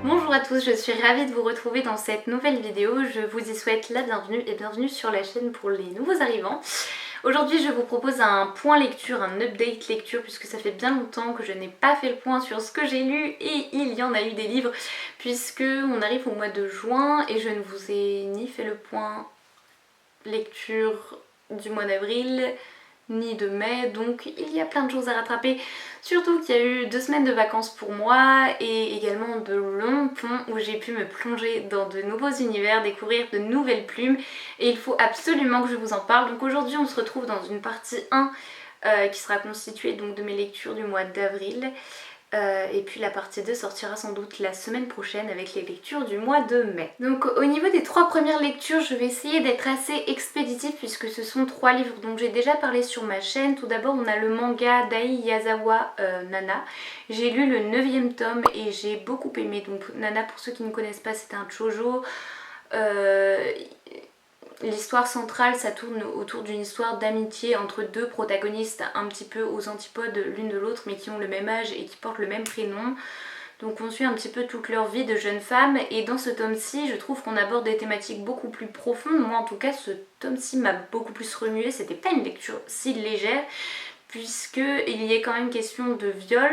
Bonjour à tous, je suis ravie de vous retrouver dans cette nouvelle vidéo. Je vous y souhaite la bienvenue et bienvenue sur la chaîne pour les nouveaux arrivants. Aujourd'hui je vous propose un point lecture, un update lecture, puisque ça fait bien longtemps que je n'ai pas fait le point sur ce que j'ai lu et il y en a eu des livres, puisque on arrive au mois de juin et je ne vous ai ni fait le point lecture du mois d'avril ni de mai, donc il y a plein de choses à rattraper, surtout qu'il y a eu 2 semaines de vacances pour moi et également de longs ponts où j'ai pu me plonger dans de nouveaux univers, découvrir de nouvelles plumes et il faut absolument que je vous en parle. Donc aujourd'hui on se retrouve dans une partie 1 qui sera constituée donc de mes lectures du mois d'avril. Et puis la partie 2 sortira sans doute la semaine prochaine avec les lectures du mois de mai. Donc au niveau des 3 premières lectures, je vais essayer d'être assez expéditive puisque ce sont 3 livres dont j'ai déjà parlé sur ma chaîne. Tout d'abord on a le manga d'Ai Yazawa Nana. J'ai lu le 9e tome et j'ai beaucoup aimé. Donc Nana, pour ceux qui ne connaissent pas, c'est un shoujo. L'histoire centrale, ça tourne autour d'une histoire d'amitié entre 2 protagonistes un petit peu aux antipodes l'une de l'autre mais qui ont le même âge et qui portent le même prénom. Donc on suit un petit peu toute leur vie de jeunes femmes et dans ce tome-ci je trouve qu'on aborde des thématiques beaucoup plus profondes. Moi en tout cas ce tome-ci m'a beaucoup plus remué, c'était pas une lecture si légère puisqu'il y est quand même question de viol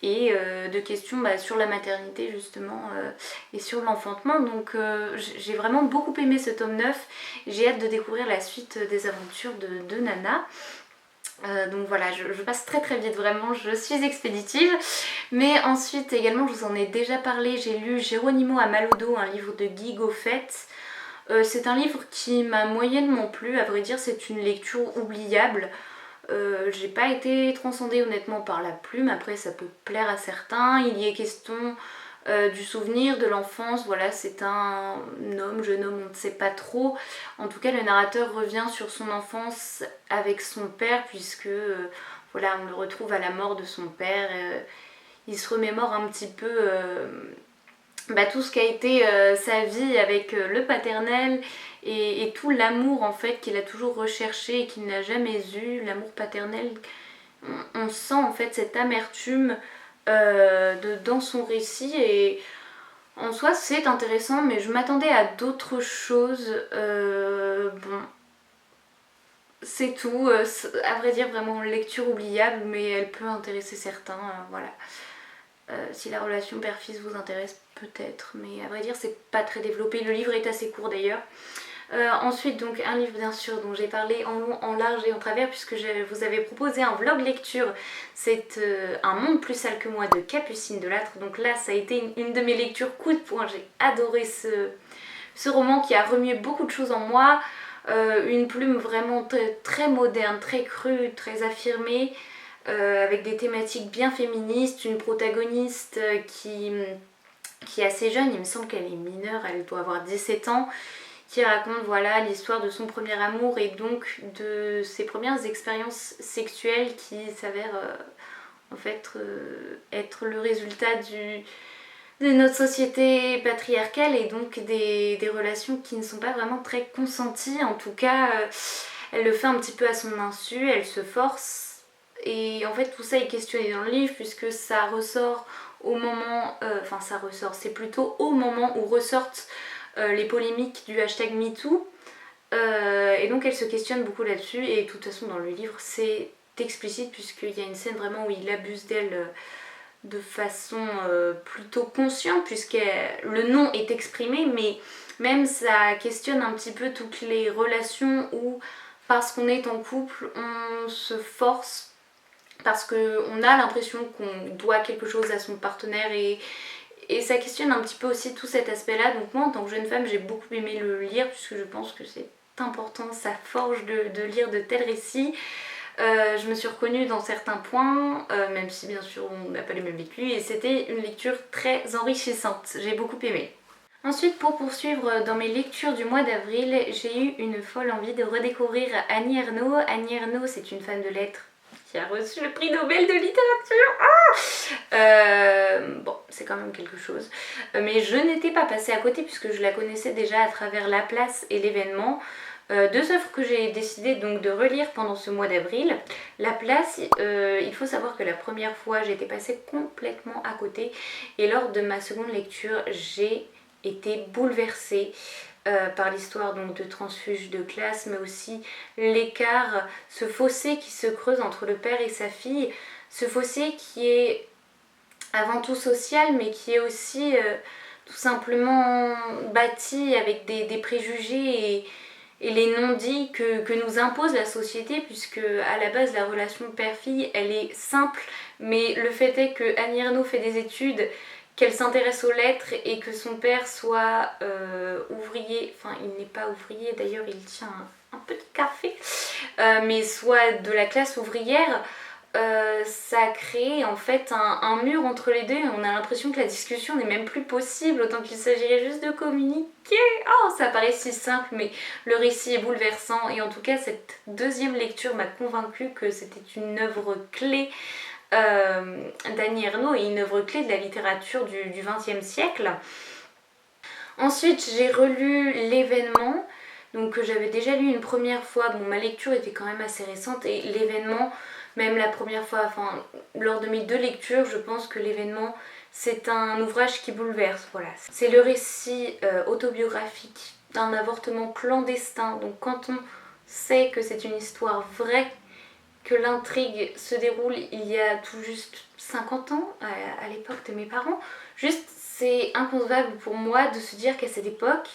et de questions sur la maternité justement et sur l'enfantement. Donc j'ai vraiment beaucoup aimé ce tome 9, j'ai hâte de découvrir la suite des aventures de Nana. Donc voilà, je passe très très vite, vraiment, je suis expéditive. Mais ensuite également, je vous en ai déjà parlé, j'ai lu Geronimo Amalodo, un livre de Guy Goffet. C'est un livre qui m'a moyennement plu, à vrai dire c'est une lecture oubliable. J'ai pas été transcendée honnêtement par la plume, après ça peut plaire à certains. Il y est question du souvenir de l'enfance, voilà, c'est un homme, jeune homme, on ne sait pas trop. En tout cas le narrateur revient sur son enfance avec son père puisque voilà, on le retrouve à la mort de son père. Il se remémore un petit peu tout ce qu'a été sa vie avec le paternel et tout l'amour en fait qu'il a toujours recherché et qu'il n'a jamais eu, l'amour paternel. On sent en fait cette amertume dans son récit et en soi c'est intéressant mais je m'attendais à d'autres choses. Bon, c'est tout. À vrai dire vraiment lecture oubliable mais elle peut intéresser certains, voilà. Si la relation père-fils vous intéresse peut-être, mais à vrai dire c'est pas très développé, le livre est assez court d'ailleurs. Ensuite donc un livre bien sûr dont j'ai parlé en long, en large et en travers puisque je vous avais proposé un vlog lecture, c'est Un monde plus sale que moi de Capucine Delattre. Donc là ça a été une de mes lectures coup de poing, j'ai adoré ce roman qui a remué beaucoup de choses en moi. Une plume vraiment très moderne, très crue, très affirmée. Avec des thématiques bien féministes, une protagoniste qui est assez jeune, il me semble qu'elle est mineure, elle doit avoir 17 ans, qui raconte voilà l'histoire de son premier amour et donc de ses premières expériences sexuelles qui s'avèrent en fait être le résultat de notre société patriarcale et donc des relations qui ne sont pas vraiment très consenties. En tout cas, elle le fait un petit peu à son insu, elle se force. Et en fait tout ça est questionné dans le livre puisque ça ressort au moment, ça ressort, c'est plutôt au moment où ressortent les polémiques du hashtag MeToo. Et donc elle se questionne beaucoup là-dessus et de toute façon dans le livre c'est explicite puisqu'il y a une scène vraiment où il abuse d'elle de façon plutôt consciente puisque le non est exprimé mais même ça questionne un petit peu toutes les relations où parce qu'on est en couple on se force parce qu'on a l'impression qu'on doit quelque chose à son partenaire et ça questionne un petit peu aussi tout cet aspect là. Donc moi en tant que jeune femme j'ai beaucoup aimé le lire puisque je pense que c'est important, ça forge de lire de tels récits. Je me suis reconnue dans certains points, même si bien sûr on n'a pas les mêmes vécus et c'était une lecture très enrichissante, j'ai beaucoup aimé. Ensuite, pour poursuivre dans mes lectures du mois d'avril, j'ai eu une folle envie de redécouvrir Annie Ernaux. Annie Ernaux, c'est une femme de lettres qui a reçu le prix Nobel de littérature. Bon, c'est quand même quelque chose. Mais je n'étais pas passée à côté puisque je la connaissais déjà à travers La Place et l'événement. Deux œuvres que j'ai décidé donc de relire pendant ce mois d'avril. La place, il faut savoir que la première fois j'étais passée complètement à côté et lors de ma seconde lecture j'ai été bouleversée par l'histoire donc de transfuge de classe, mais aussi l'écart, ce fossé qui se creuse entre le père et sa fille, ce fossé qui est avant tout social mais qui est aussi tout simplement bâti avec des préjugés et les non-dits que nous impose la société, puisque à la base la relation père-fille elle est simple, mais le fait est que Annie Ernaux fait des études, qu'elle s'intéresse aux lettres et que son père soit ouvrier, enfin il n'est pas ouvrier d'ailleurs, il tient un petit café, mais soit de la classe ouvrière. Ça a créé en fait un mur entre les deux et on a l'impression que la discussion n'est même plus possible, autant qu'il s'agirait juste de communiquer. Oh, ça paraît si simple, mais le récit est bouleversant et en tout cas cette deuxième lecture m'a convaincue que c'était une œuvre clé d'Annie Ernaux et une œuvre clé de la littérature du XXe siècle. Ensuite j'ai relu L'événement, donc que j'avais déjà lu une première fois. Bon, ma lecture était quand même assez récente et L'événement, même la première fois, enfin lors de mes deux lectures, je pense que L'événement c'est un ouvrage qui bouleverse, voilà. C'est le récit autobiographique d'un avortement clandestin, donc quand on sait que c'est une histoire vraie, que l'intrigue se déroule il y a tout juste 50 ans, à l'époque de mes parents, juste c'est inconcevable pour moi de se dire qu'à cette époque,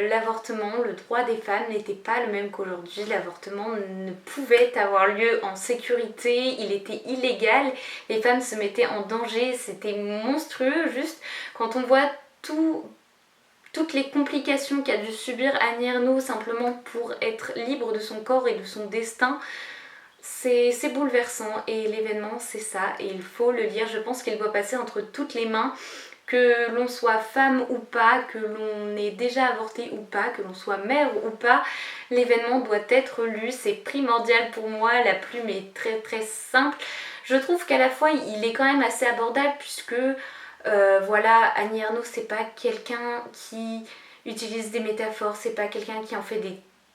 l'avortement, le droit des femmes n'était pas le même qu'aujourd'hui. L'avortement ne pouvait avoir lieu en sécurité, il était illégal, les femmes se mettaient en danger, c'était monstrueux. Juste quand on voit toutes les complications qu'a dû subir Annie Ernaux simplement pour être libre de son corps et de son destin, c'est bouleversant et L'événement c'est ça et il faut le lire. Je pense qu'il doit passer entre toutes les mains. Que l'on soit femme ou pas, que l'on ait déjà avorté ou pas, que l'on soit mère ou pas, L'événement doit être lu, c'est primordial pour moi, la plume est très très simple. Je trouve qu'à la fois il est quand même assez abordable puisque voilà, Annie Ernaux c'est pas quelqu'un qui utilise des métaphores, c'est pas quelqu'un qui en fait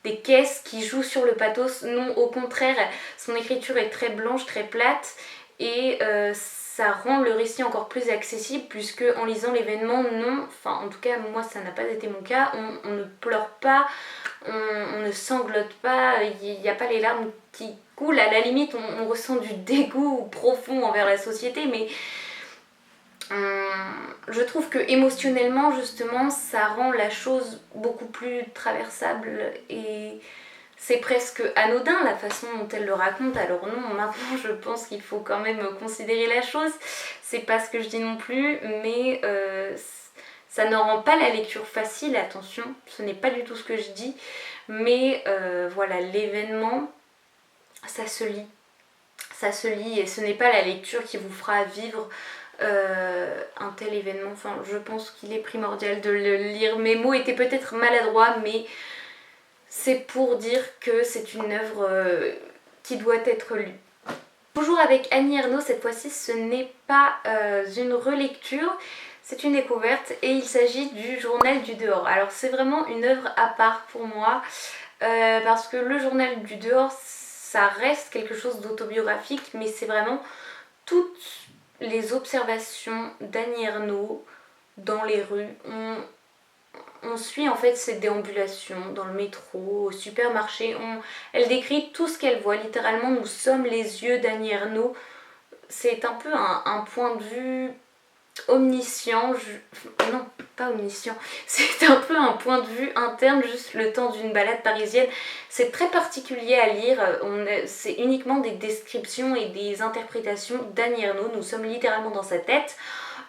des caisses, qui joue sur le pathos, non au contraire, son écriture est très blanche, très plate et ça rend le récit encore plus accessible puisque en lisant L'événement, non, enfin en tout cas moi ça n'a pas été mon cas, on ne pleure pas, on ne sanglote pas, il n'y a pas les larmes qui coulent, à la limite on ressent du dégoût profond envers la société, mais je trouve que émotionnellement justement ça rend la chose beaucoup plus traversable et c'est presque anodin la façon dont elle le raconte. Alors non, maintenant je pense qu'il faut quand même considérer la chose, c'est pas ce que je dis non plus, mais ça ne rend pas la lecture facile, attention, ce n'est pas du tout ce que je dis, mais voilà, L'événement ça se lit et ce n'est pas la lecture qui vous fera vivre un tel événement. Enfin, je pense qu'il est primordial de le lire. Mes mots étaient peut-être maladroits, mais c'est pour dire que c'est une œuvre qui doit être lue. Toujours avec Annie Ernaux, cette fois-ci ce n'est pas une relecture, c'est une découverte et il s'agit du Journal du dehors. Alors c'est vraiment une œuvre à part pour moi parce que le Journal du dehors ça reste quelque chose d'autobiographique, mais c'est vraiment toutes les observations d'Annie Ernaux dans les rues. On suit en fait ses déambulations dans le métro, au supermarché. Elle décrit tout ce qu'elle voit. Littéralement, nous sommes les yeux d'Annie Ernaux. C'est un peu un point de vue omniscient. Non, pas omniscient. C'est un peu un point de vue interne, juste le temps d'une balade parisienne. C'est très particulier à lire. C'est uniquement des descriptions et des interprétations d'Annie Ernaux. Nous sommes littéralement dans sa tête.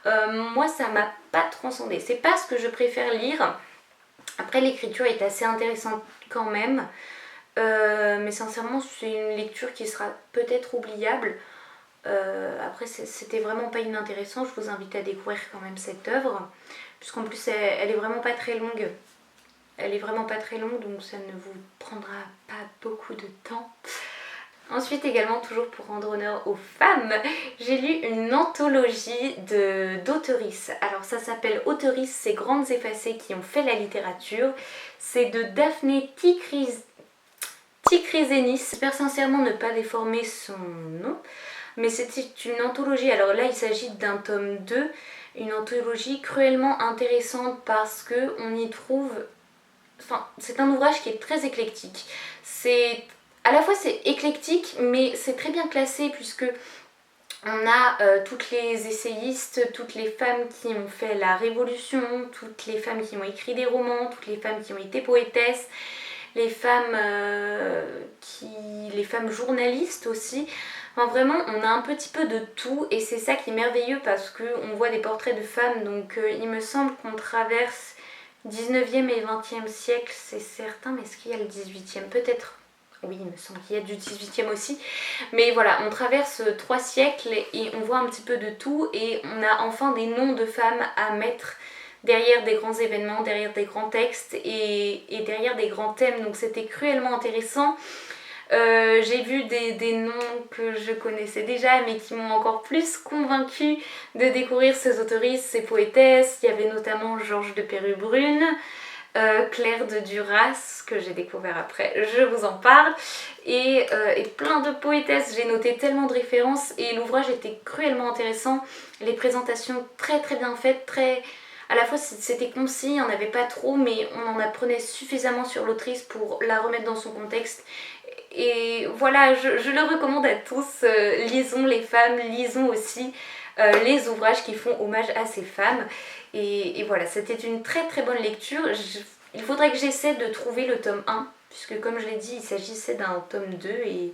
Moi ça m'a pas transcendé, c'est pas ce que je préfère lire. Après l'écriture est assez intéressante quand même, mais sincèrement c'est une lecture qui sera peut-être oubliable. Après c'était vraiment pas inintéressant, je vous invite à découvrir quand même cette œuvre, puisqu'en plus elle est vraiment pas très longue. Elle est vraiment pas très longue, donc ça ne vous prendra pas beaucoup de temps. Ensuite également, toujours pour rendre honneur aux femmes, j'ai lu une anthologie d'auteurisses. Alors ça s'appelle Autorisses, ces grandes effacées qui ont fait la littérature. C'est de Daphné Tikrizenis. J'espère sincèrement ne pas déformer son nom. Mais c'était une anthologie, alors là il s'agit d'un tome 2, une anthologie cruellement intéressante parce que on y trouve... Enfin, c'est un ouvrage qui est très éclectique. À la fois c'est éclectique, mais c'est très bien classé puisque on a toutes les essayistes, toutes les femmes qui ont fait la Révolution, toutes les femmes qui ont écrit des romans, toutes les femmes qui ont été poétesses, les femmes journalistes aussi. Enfin, vraiment, on a un petit peu de tout et c'est ça qui est merveilleux parce qu'on voit des portraits de femmes. Donc il me semble qu'on traverse 19e et 20e siècle, c'est certain, mais est-ce qu'il y a le 18e? Peut-être. Oui, il me semble qu'il y a du 18e aussi. Mais voilà, on traverse 3 siècles et on voit un petit peu de tout et on a enfin des noms de femmes à mettre derrière des grands événements, derrière des grands textes et derrière des grands thèmes. Donc c'était cruellement intéressant. J'ai vu des noms que je connaissais déjà mais qui m'ont encore plus convaincue de découvrir ces autoristes, ces poétesses. Il y avait notamment Georges de Perrubrune, Claire de Duras que j'ai découvert après, je vous en parle, et plein de poétesses. J'ai noté tellement de références et l'ouvrage était cruellement intéressant, les présentations très très bien faites, à la fois c'était concis, il n'y en avait pas trop mais on en apprenait suffisamment sur l'autrice pour la remettre dans son contexte. Et voilà, je le recommande à tous, lisons les femmes, lisons aussi les ouvrages qui font hommage à ces femmes. Et voilà, c'était une très très bonne lecture. Il faudrait que j'essaie de trouver le tome 1, puisque comme je l'ai dit, il s'agissait d'un tome 2 et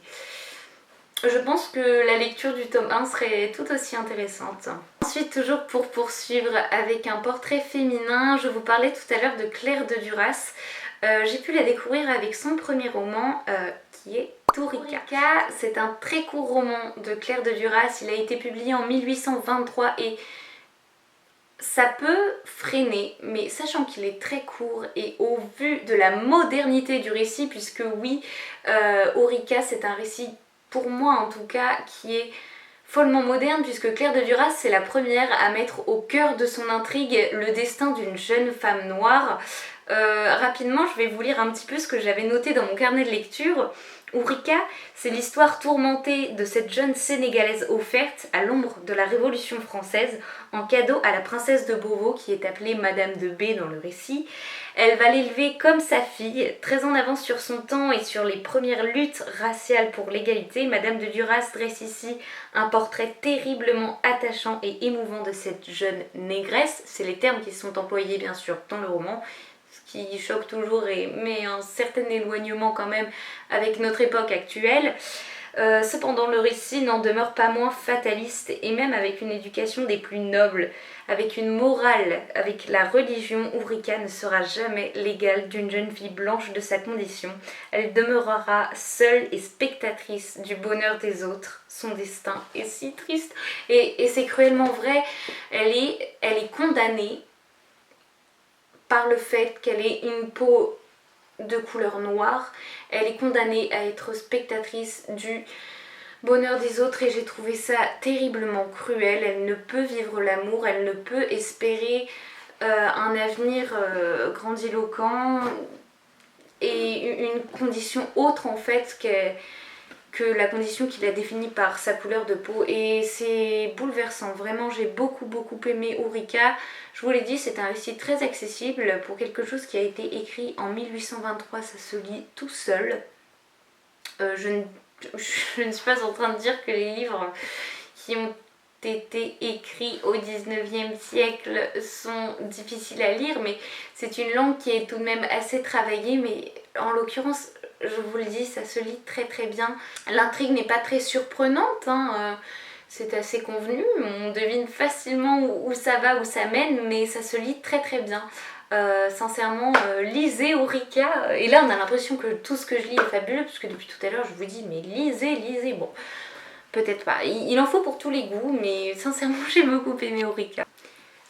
je pense que la lecture du tome 1 serait tout aussi intéressante. Ensuite, toujours pour poursuivre avec un portrait féminin, je vous parlais tout à l'heure de Claire de Duras. J'ai pu la découvrir avec son premier roman qui est Tourika. C'est un très court roman de Claire de Duras, il a été publié en 1823 et ça peut freiner, mais sachant qu'il est très court et au vu de la modernité du récit, puisque oui, Aurica c'est un récit, pour moi en tout cas, qui est follement moderne, puisque Claire de Duras c'est la première à mettre au cœur de son intrigue le destin d'une jeune femme noire. Rapidement, je vais vous lire un petit peu ce que j'avais noté dans mon carnet de lecture. Ourika, c'est l'histoire tourmentée de cette jeune Sénégalaise offerte à l'ombre de la Révolution française en cadeau à la princesse de Beauvau qui est appelée Madame de B dans le récit. Elle va l'élever comme sa fille, très en avance sur son temps et sur les premières luttes raciales pour l'égalité. Madame de Duras dresse ici un portrait terriblement attachant et émouvant de cette jeune négresse. C'est les termes qui sont employés bien sûr dans le roman, qui choque toujours et met un certain éloignement quand même avec notre époque actuelle. Cependant, le récit n'en demeure pas moins fataliste et même avec une éducation des plus nobles, avec une morale, avec la religion, Ourika ne sera jamais l'égale d'une jeune fille blanche de sa condition. Elle demeurera seule et spectatrice du bonheur des autres. Son destin est si triste et c'est cruellement vrai. Elle est condamnée par le fait qu'elle ait une peau de couleur noire. Elle est condamnée à être spectatrice du bonheur des autres et j'ai trouvé ça terriblement cruel. Elle ne peut vivre l'amour, elle ne peut espérer un avenir grandiloquent et une condition autre en fait que la condition qu'il a définie par sa couleur de peau, et c'est bouleversant. Vraiment, j'ai beaucoup aimé Ourika. Je vous l'ai dit, c'est un récit très accessible pour quelque chose qui a été écrit en 1823, ça se lit tout seul. Je ne suis pas en train de dire que les livres qui ont été écrits au 19e siècle sont difficiles à lire, mais c'est une langue qui est tout de même assez travaillée, mais en l'occurrence, je vous le dis, ça se lit très bien. L'intrigue n'est pas très surprenante, c'est assez convenu, on devine facilement où ça va, où ça mène, mais ça se lit très bien. Sincèrement, lisez Ourika, et là on a l'impression que tout ce que je lis est fabuleux, parce que depuis tout à l'heure je vous dis mais lisez, bon, peut-être pas, il en faut pour tous les goûts, mais sincèrement j'ai beaucoup aimé Ourika.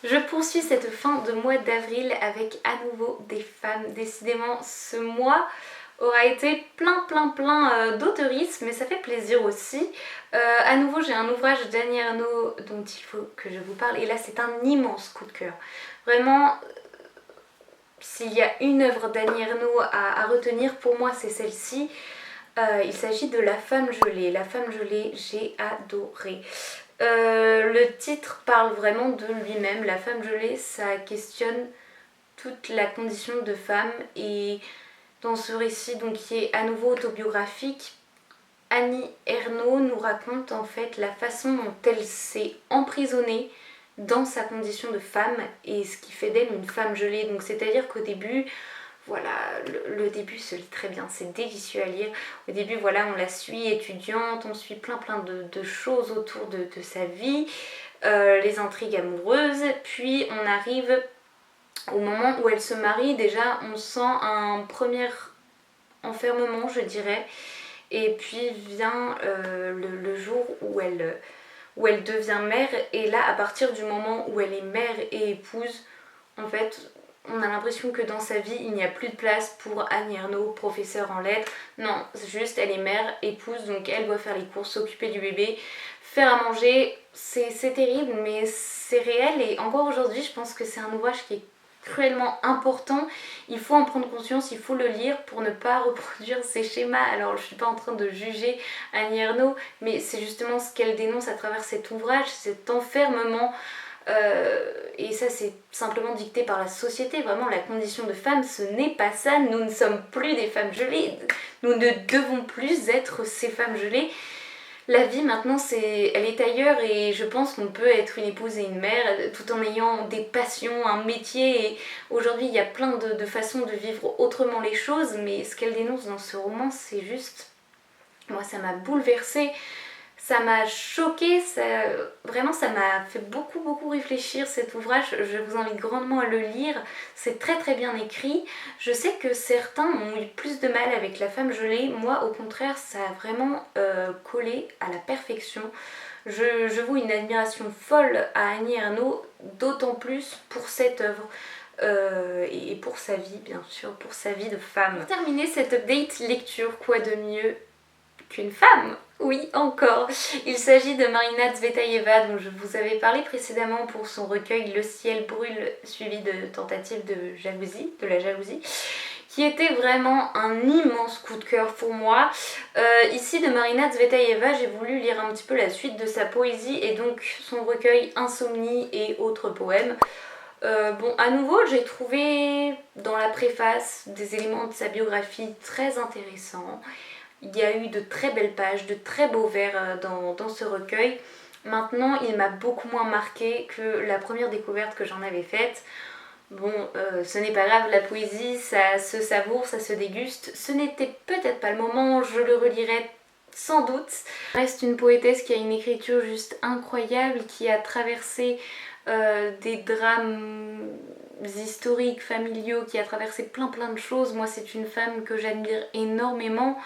Je poursuis cette fin de mois d'avril avec à nouveau des femmes. Décidément, ce mois aura été plein d'auteurisme, mais ça fait plaisir aussi. À nouveau, j'ai un ouvrage d'Annie Ernaux dont il faut que je vous parle, et là c'est un immense coup de cœur. Vraiment, s'il y a une œuvre d'Annie Ernaux à retenir, pour moi c'est celle-ci. Il s'agit de La femme gelée. La femme gelée, j'ai adoré. Le titre parle vraiment de lui-même. La femme gelée, ça questionne toute la condition de femme, et dans ce récit donc, qui est à nouveau autobiographique, Annie Ernaux nous raconte en fait la façon dont elle s'est emprisonnée dans sa condition de femme et ce qui fait d'elle une femme gelée. Donc c'est-à-dire qu'au début, voilà, le début se lit très bien, c'est délicieux à lire. Au début, voilà, on la suit étudiante, on suit plein de choses autour de sa vie, les intrigues amoureuses, puis on arrive au moment où elle se marie. Déjà, on sent un premier enfermement, je dirais, et puis vient le jour où elle devient mère, et là, à partir du moment où elle est mère et épouse, en fait, on a l'impression que dans sa vie, il n'y a plus de place pour Annie Ernaux, professeure en lettres. Non, juste, elle est mère, épouse, donc elle doit faire les courses, s'occuper du bébé, faire à manger. C'est terrible, mais c'est réel, et encore aujourd'hui, je pense que c'est un ouvrage qui est cruellement important. Il faut en prendre conscience, il faut le lire pour ne pas reproduire ces schémas. Alors je suis pas en train de juger Annie Ernaux, mais c'est justement ce qu'elle dénonce à travers cet ouvrage, cet enfermement. Et ça c'est simplement dicté par la société. Vraiment, la condition de femme, ce n'est pas ça. Nous ne sommes plus des femmes gelées, nous ne devons plus être ces femmes gelées. La vie maintenant, elle est ailleurs, et je pense qu'on peut être une épouse et une mère tout en ayant des passions, un métier. Et aujourd'hui, il y a plein de façons de vivre autrement les choses, mais ce qu'elle dénonce dans ce roman, c'est juste... Moi, ça m'a bouleversée, ça m'a choquée, vraiment ça m'a fait beaucoup réfléchir cet ouvrage. Je vous invite grandement à le lire, c'est très bien écrit. Je sais que certains ont eu plus de mal avec La femme gelée, moi au contraire ça a vraiment collé à la perfection. Je voue une admiration folle à Annie Ernaux, d'autant plus pour cette œuvre. Et pour sa vie, bien sûr, pour sa vie de femme. Pour terminer cette update lecture, quoi de mieux qu'une femme? Oui, encore. Il s'agit de Marina Tsvetaeva, dont je vous avais parlé précédemment pour son recueil Le ciel brûle, suivi de tentatives de jalousie, qui était vraiment un immense coup de cœur pour moi. Ici, de Marina Tsvetaeva, j'ai voulu lire un petit peu la suite de sa poésie, et donc son recueil Insomnie et autres poèmes. Bon, à nouveau, j'ai trouvé dans la préface des éléments de sa biographie très intéressants. Il y a eu de très belles pages, de très beaux vers dans ce recueil. Maintenant, il m'a beaucoup moins marqué que la première découverte que j'en avais faite. Bon, ce n'est pas grave, la poésie, ça se savoure, ça se déguste. Ce n'était peut-être pas le moment, je le relirai sans doute. Reste une poétesse qui a une écriture juste incroyable, qui a traversé des drames historiques, familiaux, qui a traversé plein de choses. Moi, c'est une femme que j'admire énormément.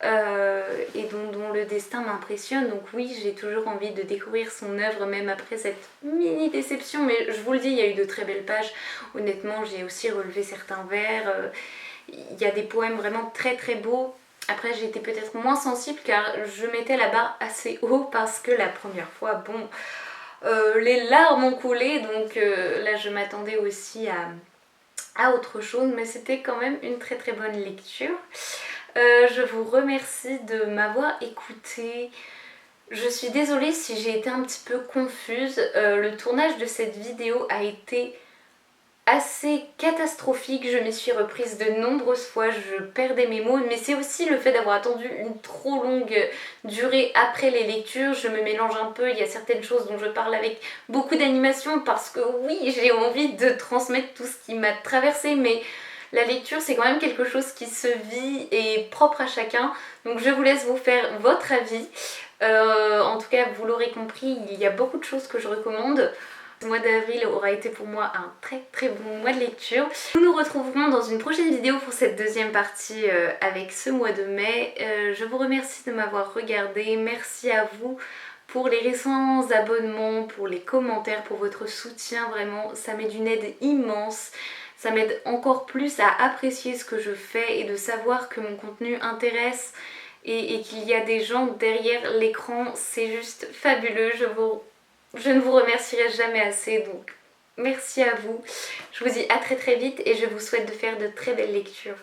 Et dont le destin m'impressionne, donc oui, j'ai toujours envie de découvrir son œuvre, même après cette mini déception, mais je vous le dis, il y a eu de très belles pages. Honnêtement, j'ai aussi relevé certains vers, il y a des poèmes vraiment très beaux. Après, j'ai été peut-être moins sensible car je mettais la barre assez haut, parce que la première fois, bon, les larmes ont coulé, donc là je m'attendais aussi à autre chose, mais c'était quand même une très bonne lecture. Je vous remercie de m'avoir écouté. Je suis désolée si j'ai été un petit peu confuse. Le tournage de cette vidéo a été assez catastrophique. Je m'y suis reprise de nombreuses fois, je perdais mes mots, mais c'est aussi le fait d'avoir attendu une trop longue durée après les lectures. Je me mélange un peu, il y a certaines choses dont je parle avec beaucoup d'animation, parce que oui, j'ai envie de transmettre tout ce qui m'a traversé, mais la lecture, c'est quand même quelque chose qui se vit et propre à chacun. Donc je vous laisse vous faire votre avis. En tout cas, vous l'aurez compris, il y a beaucoup de choses que je recommande. Le mois d'avril aura été pour moi un très bon mois de lecture. Nous nous retrouverons dans une prochaine vidéo pour cette deuxième partie avec ce mois de mai. Je vous remercie de m'avoir regardé. Merci à vous pour les récents abonnements, pour les commentaires, pour votre soutien. Vraiment, ça m'est d'une aide immense. ça m'aide encore plus à apprécier ce que je fais et de savoir que mon contenu intéresse et qu'il y a des gens derrière l'écran. C'est juste fabuleux, je ne vous remercierai jamais assez, donc merci à vous. Je vous dis à très très vite et je vous souhaite de faire de très belles lectures.